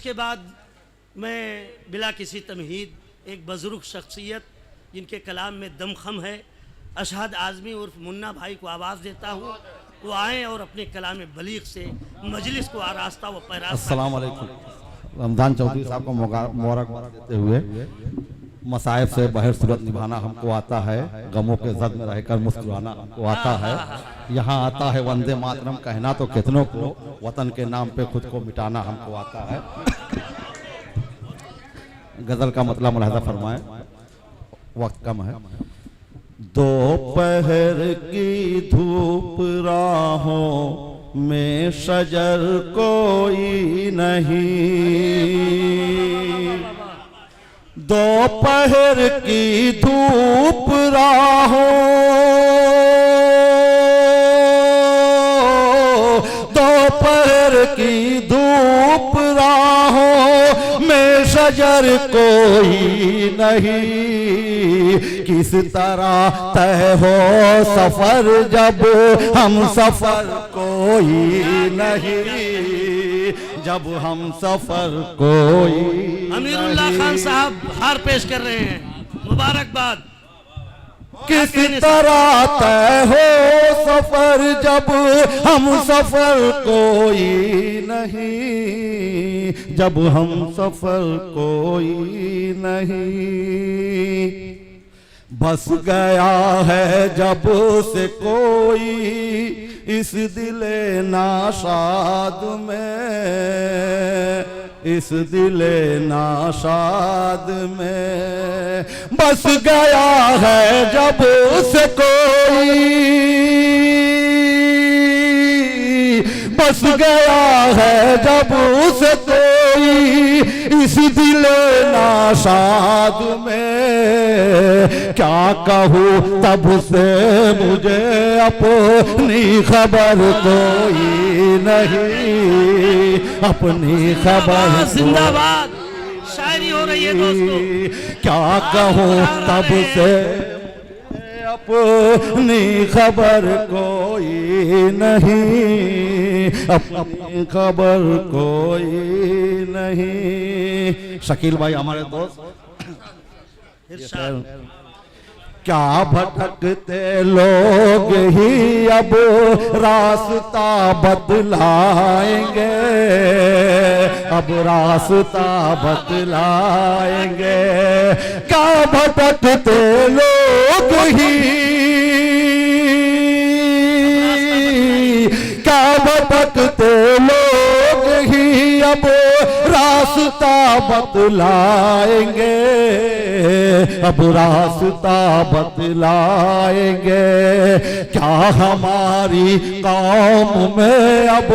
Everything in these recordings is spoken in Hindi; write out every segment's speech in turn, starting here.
इसके बाद मैं बिला किसी तमहीद एक बुज़ुर्ग शख्सियत जिनके कलाम में दमखम है, अशहद आज़मी उर्फ मुन्ना भाई को आवाज़ देता हूँ, वो आएँ और अपने कलाम बलीग से मजलिस को आरास्ता व पैरास्ता। अस्सलाम वालेकुम। रमज़ान चौधरी साहब को मुबारकबाद देते हुए, मसाइब से बहर सूरत निभाना हमको आता है, गमों के जद में रहकर मुस्कुराना हमको आता है। यहाँ आता है वंदे मातरम कहना तो कितनों को, वतन के नाम पे खुद को मिटाना हमको आता है। गजल का मतलब मुलाहिज़ा फरमाए, वक्त कम है। दोपहर की धूप राहों में शजर कोई नहीं, दोपहर की धूप राहों, दोपहर की धूप राहों में शजर कोई नहीं। किस तरह तय हो सफर जब हम सफर कोई नहीं, जब हम सफर कोई। अमीरुल्लाह खान साहब हार पेश कर रहे हैं, मुबारकबाद। किस तरह तय हो सफर जब हम सफर कोई नहीं, जब हम सफर कोई नहीं। बस गया है जब से कोई इस दिले नाशाद में, इस दिले नाशाद में। बस गया है जब से कोई, बस गया है जब से कोई इस दिले नाशाद में। क्या कहूँ तब से मुझे अपनी खबर कोई नहीं, अपनी खबर। जिंदाबाद, शायरी हो रही है दोस्तों। क्या कहूँ तब से अपनी खबर कोई नहीं, अपनी खबर कोई नहीं। शकील भाई हमारे दोस्त, क्या भटकते लोग ही अब रास्ता बदलाएंगे, अब रास्ता बदलाएंगे। क्या भटकते लोग ही, क्या भटकते लोग ही अब रास्ता बदलाएंगे, अब रास्ता बदलाएंगे। क्या हमारी कौम में अब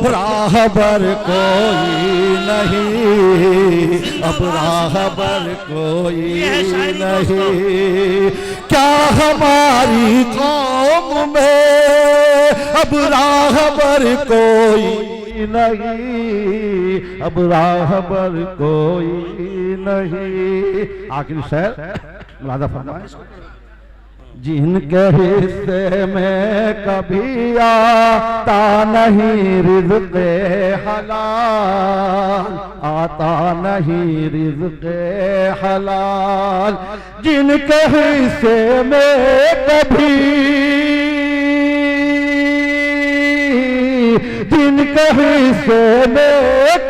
राहबर कोई नहीं, अब राहबर कोई नहीं। क्या हमारी कौम में अब राहबर कोई नहीं, अब राहबर कोई नहीं। आखिरी शेर मुलाहिज़ा फरमाए। जिनके हिस्से में कभी आता नहीं रिज़्क़े हलाल, आता नहीं रिज़्क़े हलाल। जिनके हिस्से में कभी, जिनके हिस्से में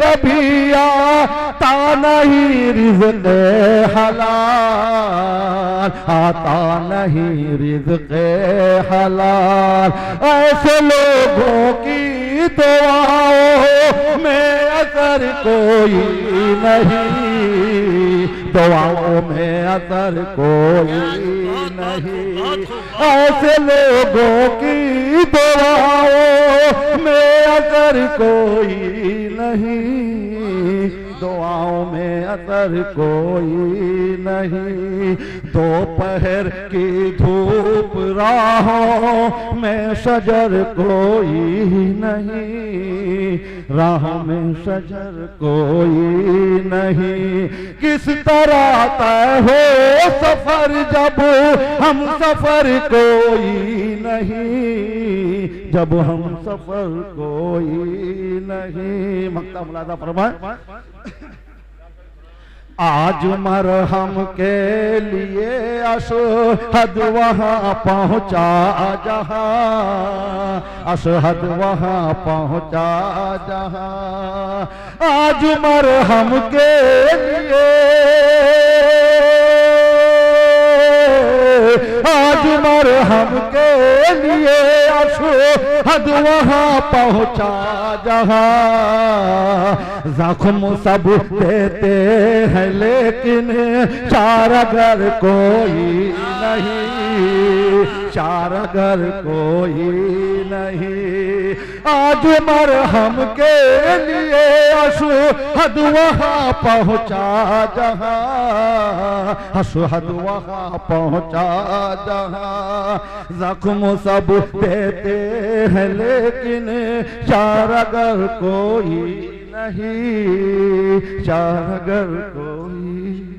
कभी आता नहीं रिज़्क़े हलाल, आता नहीं रिज़्क़े हलाल। ऐसे लोगों की दुआओं में असर कोई नहीं, दुआओं में असर कोई नहीं। ऐसे लोगों की दुआओं में असर कोई नहीं, दुआओं में असर कोई नहीं। दोपहर की धूप राहों में शजर कोई नहीं, राहों में शजर कोई नहीं। किस तरह तय हो सफर जब हम सफर कोई नहीं, जब हम सफर कोई नहीं। मक्ता मुलादा फरमाए। आज मरहम के लिए अशहद वहाँ पहुँचा जहाँ, अशहद वहाँ पहुँचा जहाँ। आज मरहम के लिए, आज मरहम के लिए अशहद वहाँ पहुँचा जहाँ। जख्म सब देते हैं लेकिन चारागर कोई नहीं, चारागर कोई नहीं। आज मरहम के लिए अशहद वहाँ पहुँचा जहाँ, अशहद वहाँ पहुँचा जहाँ। जख्म सब देते हैं लेकिन चारागर कोई नहीं, चारागर कोई